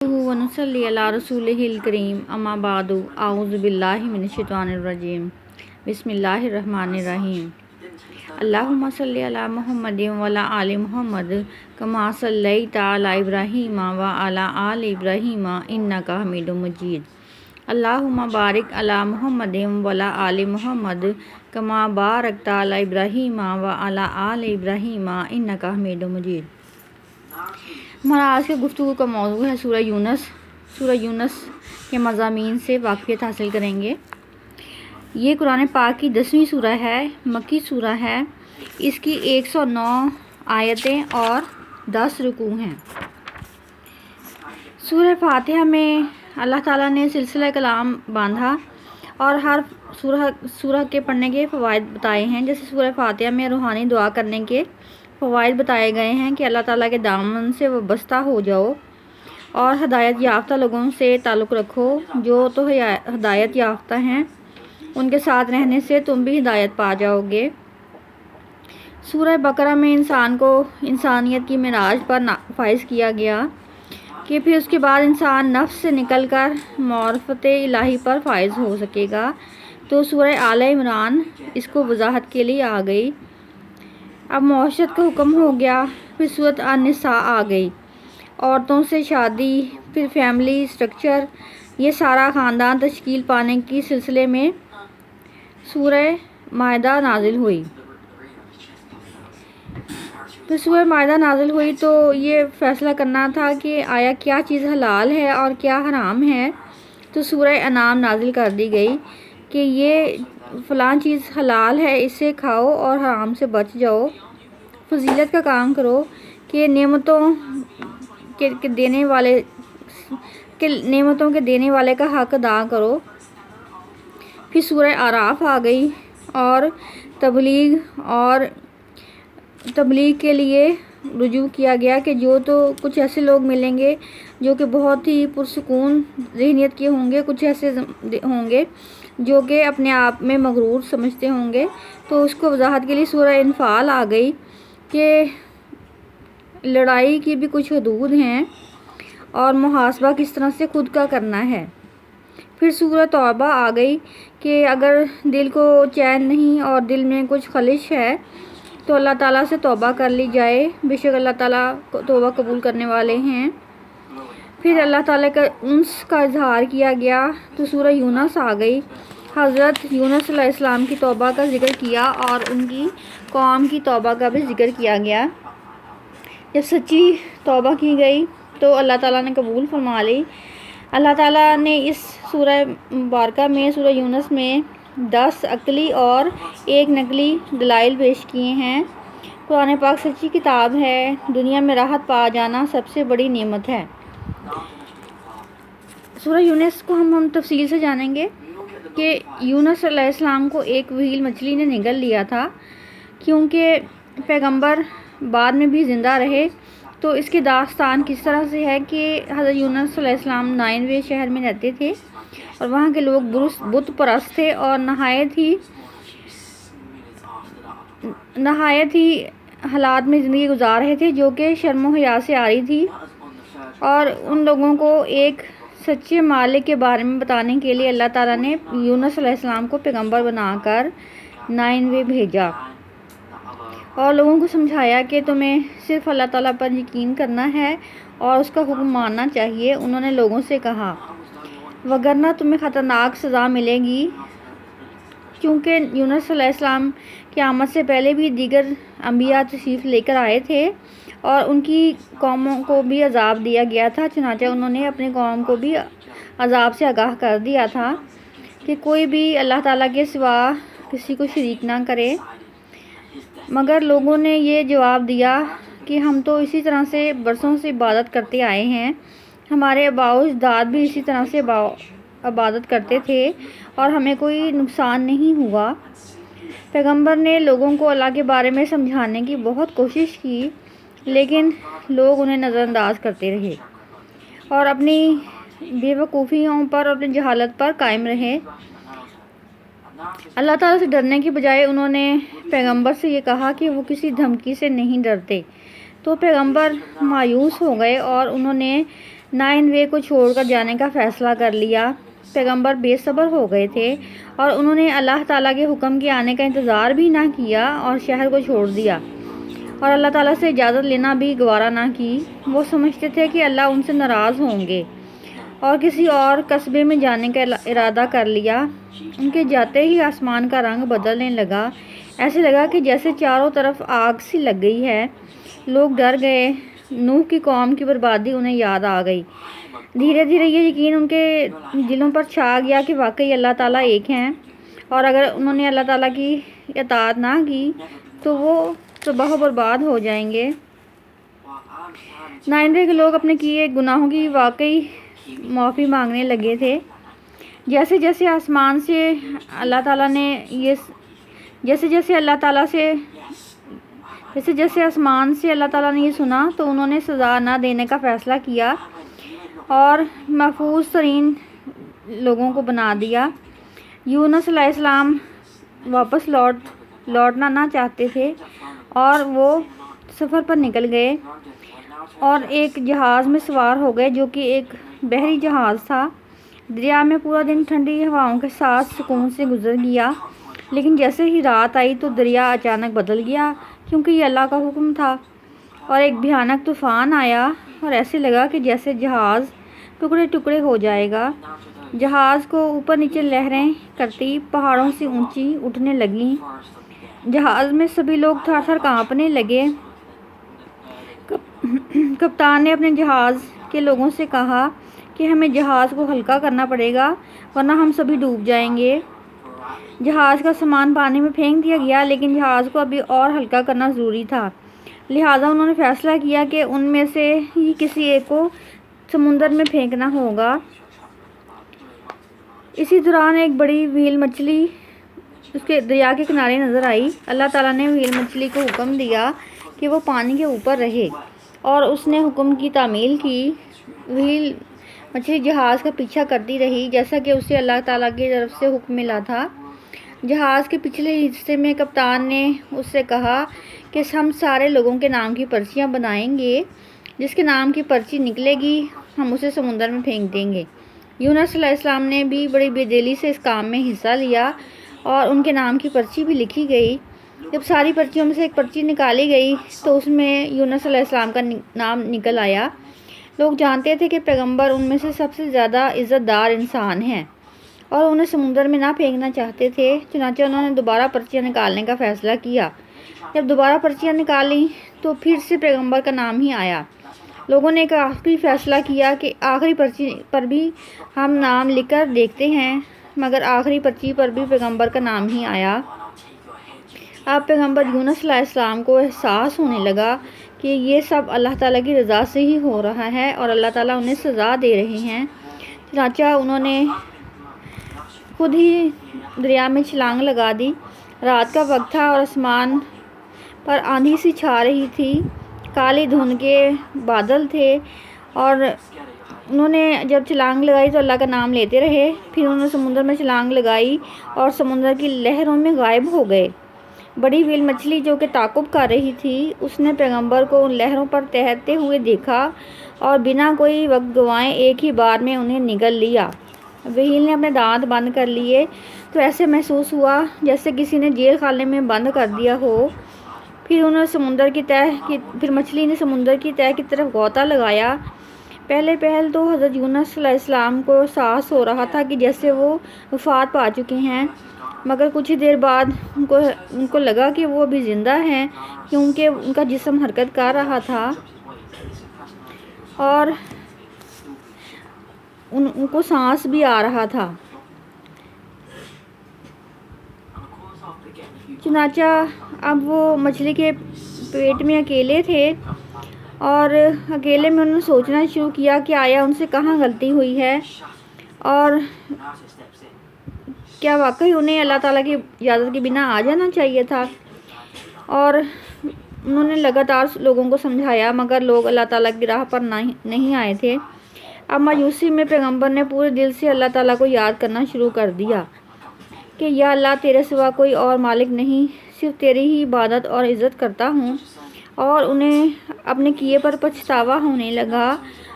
ونصلی علی رسولہ الکریم اما بعد اعوذ باللہ من الشیطان الرجیم بسم اللہ الرحمن الرحیم اللہم صلی علی محمد وعلی آل محمد کما صلیت علی ابراہیم وعلی آل ابراہیم انک حمید مجید اللہم بارک علی محمد وعلی آل محمد کما بارکت علی ابراہیم وعلی آل ابراہیم انک حمید مجید۔ ہمارا آج کے گفتگو کا موضوع ہے سورہ یونس۔ سورہ یونس کے مضامین سے واقفیت حاصل کریں گے۔ یہ قرآن پاک کی 10ویں سورہ ہے، مکی سورہ ہے۔ اس کی 109 آیتیں اور 10 رکوع ہیں۔ سورہ فاتحہ میں اللہ تعالیٰ نے سلسلہ کلام باندھا اور ہر سورہ کے پڑھنے کے فوائد بتائے ہیں۔ جیسے سورہ فاتحہ میں روحانی دعا کرنے کے فوائد بتائے گئے ہیں کہ اللہ تعالیٰ کے دامن سے وابستہ ہو جاؤ اور ہدایت یافتہ لوگوں سے تعلق رکھو۔ جو تو ہدایت یافتہ ہیں ان کے ساتھ رہنے سے تم بھی ہدایت پا جاؤ گے۔ سورہ بقرہ میں انسان کو انسانیت کی معراج پر فائز کیا گیا کہ پھر اس کے بعد انسان نفس سے نکل کر معرفت الہی پر فائز ہو سکے گا، تو سورہ آل عمران اس کو وضاحت کے لیے آ گئی۔ اب معاشرت کا حکم ہو گیا، پھر سورۃ النساء آ گئی۔ عورتوں سے شادی، پھر فیملی سٹرکچر، یہ سارا خاندان تشکیل پانے کی سلسلے میں سورہ مائدہ نازل ہوئی۔ پھر سورہ مائدہ نازل ہوئی تو یہ فیصلہ کرنا تھا کہ آیا کیا چیز حلال ہے اور کیا حرام ہے، تو سورہ انعام نازل کر دی گئی کہ یہ فلاں چیز حلال ہے، اسے کھاؤ اور حرام سے بچ جاؤ۔ فضیلت کا کام کرو کہ نعمتوں کے دینے والے کا حق ادا کرو۔ پھر سورہ اعراف آ گئی اور تبلیغ کے لیے رجوع کیا گیا کہ جو تو کچھ ایسے لوگ ملیں گے جو کہ بہت ہی پرسکون ذہنیت کے ہوں گے، کچھ ایسے ہوں گے جو کہ اپنے آپ میں مغرور سمجھتے ہوں گے، تو اس کو وضاحت کے لیے سورہ انفال آ گئی کہ لڑائی کی بھی کچھ حدود ہیں اور محاسبہ کس طرح سے خود کا کرنا ہے۔ پھر سورہ توبہ آ گئی کہ اگر دل کو چین نہیں اور دل میں کچھ خلش ہے تو اللہ تعالیٰ سے توبہ کر لی جائے، بے شک اللہ تعالیٰ توبہ قبول کرنے والے ہیں۔ پھر اللہ تعالیٰ کا انس کا اظہار کیا گیا تو سورہ یونس آ گئی۔ حضرت یونس علیہ السلام کی توبہ کا ذکر کیا اور ان کی قوم کی توبہ کا بھی ذکر کیا گیا۔ جب سچی توبہ کی گئی تو اللہ تعالیٰ نے قبول فرما لی۔ اللہ تعالیٰ نے اس سورہ مبارکہ میں سورہ یونس میں 10 عقلی اور 1 نقلی دلائل پیش کیے ہیں۔ قرآن پاک سچی کتاب ہے، دنیا میں راحت پا جانا سب سے بڑی نعمت ہے۔ سورہ یونس کو ہم تفصیل سے جانیں گے کہ یونس علیہ السلام کو ایک وہیل مچھلی نے نگل لیا تھا۔ کیونکہ پیغمبر بعد میں بھی زندہ رہے تو اس کی داستان کس طرح سے ہے کہ حضرت یونس علیہ السلام نائنوے شہر میں رہتے تھے اور وہاں کے لوگ بت پرست تھے اور نہایت ہی حالات میں زندگی گزار رہے تھے جو کہ شرم و حیا سے عاری تھی، اور ان لوگوں کو ایک سچے مالک کے بارے میں بتانے کے لیے اللہ تعالیٰ نے یونس علیہ السلام کو پیغمبر بنا کر نائنوے بھیجا اور لوگوں کو سمجھایا کہ تمہیں صرف اللہ تعالیٰ پر یقین کرنا ہے اور اس کا حکم ماننا چاہیے۔ انہوں نے لوگوں سے کہا وگرنہ تمہیں خطرناک سزا ملے گی، کیونکہ یونس علیہ السلام کی آمد سے پہلے بھی دیگر انبیاء تشریف لے کر آئے تھے اور ان کی قوموں کو بھی عذاب دیا گیا تھا۔ چنانچہ انہوں نے اپنی قوم کو بھی عذاب سے آگاہ کر دیا تھا کہ کوئی بھی اللہ تعالیٰ کے سوا کسی کو شریک نہ کرے، مگر لوگوں نے یہ جواب دیا کہ ہم تو اسی طرح سے برسوں سے عبادت کرتے آئے ہیں، ہمارے آباء و اجداد بھی اسی طرح سے عبادت کرتے تھے اور ہمیں کوئی نقصان نہیں ہوا۔ پیغمبر نے لوگوں کو اللہ کے بارے میں سمجھانے کی بہت کوشش کی، لیکن لوگ انہیں نظر انداز کرتے رہے اور اپنی بے وقوفیوں پر اور اپنی جہالت پر قائم رہے۔ اللہ تعالیٰ سے ڈرنے کے بجائے انہوں نے پیغمبر سے یہ کہا کہ وہ کسی دھمکی سے نہیں ڈرتے، تو پیغمبر مایوس ہو گئے اور انہوں نے نائنوے کو چھوڑ کر جانے کا فیصلہ کر لیا۔ پیغمبر بے صبر ہو گئے تھے اور انہوں نے اللہ تعالیٰ کے حکم کے آنے کا انتظار بھی نہ کیا اور شہر کو چھوڑ دیا اور اللہ تعالیٰ سے اجازت لینا بھی گوارا نہ کی۔ وہ سمجھتے تھے کہ اللہ ان سے ناراض ہوں گے اور کسی اور قصبے میں جانے کا ارادہ کر لیا۔ ان کے جاتے ہی آسمان کا رنگ بدلنے لگا، ایسے لگا کہ جیسے چاروں طرف آگ سی لگ گئی ہے۔ لوگ ڈر گئے، نوح کی قوم کی بربادی انہیں یاد آ گئی۔ دھیرے دھیرے یہ یقین ان کے دلوں پر چھا گیا کہ واقعی اللہ تعالیٰ ایک ہیں اور اگر انہوں نے اللہ تعالیٰ کی اطاعت نہ کی تو وہ تباہ و برباد ہو جائیں گے۔ نائنوے کے لوگ اپنے کیے گناہوں کی واقعی معافی مانگنے لگے تھے۔ جیسے جیسے آسمان سے اللہ تعالیٰ نے آسمان سے اللہ تعالیٰ نے یہ سنا تو انہوں نے سزا نہ دینے کا فیصلہ کیا اور محفوظ ترین لوگوں کو بنا دیا۔ یونس علیہ السلام واپس لوٹنا نہ چاہتے تھے اور وہ سفر پر نکل گئے اور ایک جہاز میں سوار ہو گئے جو کہ ایک بحری جہاز تھا۔ دریا میں پورا دن ٹھنڈی ہواؤں کے ساتھ سکون سے گزر گیا، لیکن جیسے ہی رات آئی تو دریا اچانک بدل گیا کیونکہ یہ اللہ کا حکم تھا اور ایک بھیانک طوفان آیا اور ایسے لگا کہ جیسے جہاز ٹکڑے ٹکڑے ہو جائے گا۔ جہاز کو اوپر نیچے لہریں کرتی پہاڑوں سے اونچی اٹھنے لگیں۔ جہاز میں سبھی لوگ تھر تھر کانپنے لگے۔ کپتان نے اپنے جہاز کے لوگوں سے کہا کہ ہمیں جہاز کو ہلکا کرنا پڑے گا ورنہ ہم سبھی ڈوب جائیں گے۔ جہاز کا سامان پانی میں پھینک دیا گیا، لیکن جہاز کو ابھی اور ہلکا کرنا ضروری تھا، لہٰذا انہوں نے فیصلہ کیا کہ ان میں سے ہی کسی ایک کو سمندر میں پھینکنا ہوگا۔ اسی دوران ایک بڑی وہیل مچھلی اس کے دریا کے کنارے نظر آئی۔ اللہ تعالیٰ نے وہیل مچھلی کو حکم دیا کہ وہ پانی کے اوپر رہے اور اس نے حکم کی تعمیل کی۔ وہیل مچھلی جہاز کا پیچھا کرتی رہی جیسا کہ اسے اللہ تعالیٰ کی طرف سے حکم ملا تھا۔ جہاز کے پچھلے حصے میں کپتان نے اس سے کہا کہ ہم سارے لوگوں کے نام کی پرچیاں بنائیں گے، جس کے نام کی پرچی نکلے گی ہم اسے سمندر میں پھینک دیں گے۔ یونس علیہ السلام نے بھی بڑی بے دلی سے اس کام میں حصہ لیا اور ان کے نام کی پرچی بھی لکھی گئی۔ جب ساری پرچیوں میں سے ایک پرچی نکالی گئی تو اس میں یونس علیہ السلام کا نام نکل آیا۔ لوگ جانتے تھے کہ پیغمبر ان میں سے سب سے زیادہ عزت دار انسان ہیں اور انہیں سمندر میں نہ پھینکنا چاہتے تھے، چنانچہ انہوں نے دوبارہ پرچیاں نکالنے کا فیصلہ کیا۔ جب دوبارہ پرچیاں نکالیں تو پھر سے پیغمبر کا نام ہی آیا۔ لوگوں نے ایک آخری فیصلہ کیا کہ آخری پرچی پر بھی ہم نام لکھ کر دیکھتے ہیں، مگر آخری پرچی پر بھی پیغمبر کا نام ہی آیا۔ اب پیغمبر یونس علیہ السلام کو احساس ہونے لگا کہ یہ سب اللہ تعالیٰ کی رضا سے ہی ہو رہا ہے اور اللہ تعالیٰ انہیں سزا دے رہے ہیں۔ چنانچہ انہوں نے خود ہی دریا میں چھلانگ لگا دی۔ رات کا وقت تھا اور آسمان پر آندھی سی چھا رہی تھی، کالی دھند کے بادل تھے اور انہوں نے جب چھلانگ لگائی تو اللہ کا نام لیتے رہے۔ پھر انہوں نے سمندر میں چھلانگ لگائی اور سمندر کی لہروں میں غائب ہو گئے۔ بڑی وہیل مچھلی جو کہ تعاقب کر رہی تھی، اس نے پیغمبر کو ان لہروں پر تیرتے ہوئے دیکھا اور بنا کوئی وقت گوائے ایک ہی بار میں انہیں نگل لیا۔ وہیل نے اپنے دانت بند کر لیے تو ایسے محسوس ہوا جیسے کسی نے جیل خانے میں بند کر دیا ہو۔ پھر مچھلی نے سمندر کی تہہ کی طرف غوطہ لگایا۔ پہل تو حضرت یونس علیہ السلام کو احساس ہو رہا تھا کہ جیسے وہ وفات پا چکے ہیں، مگر کچھ ہی دیر بعد ان کو لگا کہ وہ ابھی زندہ ہیں کیونکہ ان کا جسم حرکت کر رہا تھا اور ان کو سانس بھی آ رہا تھا۔ چنانچہ اب وہ مچھلی کے پیٹ میں اکیلے تھے اور اکیلے میں انہوں نے سوچنا شروع کیا کہ آیا ان سے کہاں غلطی ہوئی ہے اور کیا واقعی انہیں اللہ تعالیٰ کی اجازت کے بنا آ جانا چاہیے تھا۔ اور انہوں نے لگاتار لوگوں کو سمجھایا مگر لوگ اللہ تعالیٰ کی راہ پر نہیں آئے تھے۔ اب مایوسی میں پیغمبر نے پورے دل سے اللہ تعالیٰ کو یاد کرنا شروع کر دیا کہ یا اللہ، تیرے سوا کوئی اور مالک نہیں، صرف تیری ہی عبادت اور عزت کرتا ہوں۔ اور انہیں اپنے کیے پر پچھتاوا ہونے لگا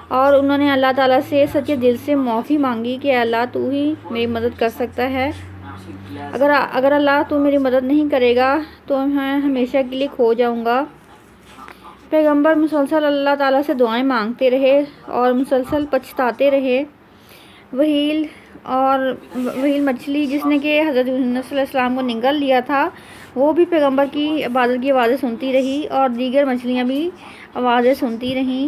اور انہوں نے اللہ تعالیٰ سے سچے دل سے معافی مانگی کہ اللہ تو ہی میری مدد کر سکتا ہے، اگر اللہ تو میری مدد نہیں کرے گا تو میں ہمیشہ کے لیے کھو جاؤں گا۔ پیغمبر مسلسل اللہ تعالیٰ سے دعائیں مانگتے رہے اور مسلسل پچھتاتے رہے۔ وہیل مچھلی جس نے کہ حضرت یونس علیہ السلام کو نگل لیا تھا، وہ بھی پیغمبر کی عبادت کی آوازیں سنتی رہی اور دیگر مچھلیاں بھی آوازیں سنتی رہیں۔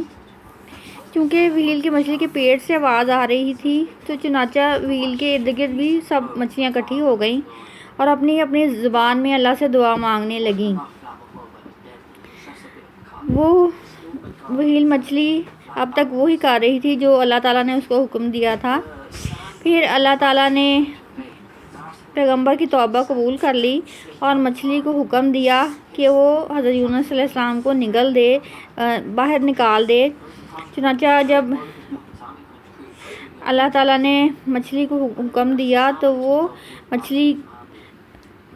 چونکہ وہیل کی مچھلی کے پیٹ سے آواز آ رہی تھی تو چنانچہ وہیل کے ارد گرد بھی سب مچھلیاں اکٹھی ہو گئیں اور اپنی اپنی زبان میں اللہ سے دعا مانگنے لگیں۔ وہ وہیل مچھلی اب تک وہی کر رہی تھی جو اللہ تعالیٰ نے اس کو حکم دیا تھا۔ پھر اللہ تعالیٰ نے پیغمبر کی توبہ قبول کر لی اور مچھلی کو حکم دیا کہ وہ حضرت یونس علیہ السلام کو باہر نکال دے۔ چنانچہ جب اللہ تعالیٰ نے مچھلی کو حکم دیا تو وہ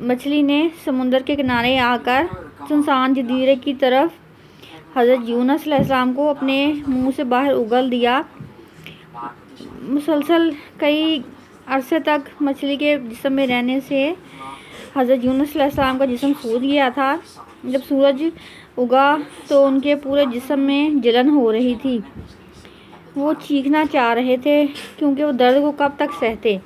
مچھلی نے سمندر کے کنارے آ کر سنسان جزیرے کی طرف حضرت یونس علیہ السلام کو اپنے منہ سے باہر اگل دیا۔ مسلسل کئی عرصے تک مچھلی کے جسم میں رہنے سے حضرت یونس علیہ السلام کا جسم سوج گیا تھا۔ جب سورج اگا تو ان کے پورے جسم میں جلن ہو رہی تھی، وہ چیخنا چاہ رہے تھے کیونکہ وہ درد کو کب تک سہتے،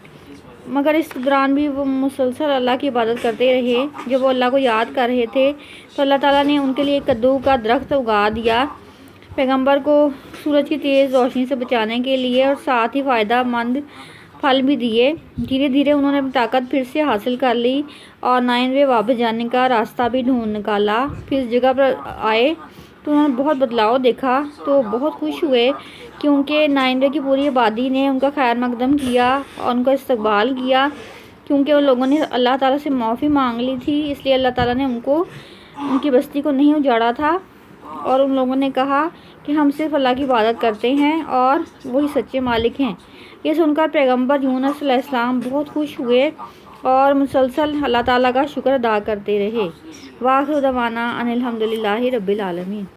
مگر اس دوران بھی وہ مسلسل اللہ کی عبادت کرتے رہے۔ جب وہ اللہ کو یاد کر رہے تھے تو اللہ تعالیٰ نے ان کے لیے کدو کا درخت اگا دیا، پیغمبر کو سورج کی تیز روشنی سے بچانے کے لیے، اور ساتھ ہی فائدہ مند پھل بھی دیے۔ دھیرے دھیرے انہوں نے اپنی طاقت پھر سے حاصل کر لی اور نائنوے واپس جانے کا راستہ بھی ڈھونڈ نکالا۔ پھر اس جگہ پر آئے تو انہوں نے بہت بدلاؤ دیکھا تو بہت خوش ہوئے، کیونکہ نائنوے کی پوری آبادی نے ان کا خیر مقدم کیا اور ان کا استقبال کیا۔ کیونکہ ان لوگوں نے اللہ تعالیٰ سے معافی مانگ لی تھی، اس لیے اللہ تعالیٰ نے ان کی بستی کو نہیں اجاڑا تھا، اور ان لوگوں نے کہا کہ ہم صرف اللہ کی عبادت کرتے ہیں اور وہی سچے مالک ہیں۔ یہ سن کر پیغمبر یونس علیہ السلام بہت خوش ہوئے اور مسلسل اللہ تعالیٰ کا شکر ادا کرتے رہے۔ وآخر دعوانا ان الحمد للہ رب العالمین۔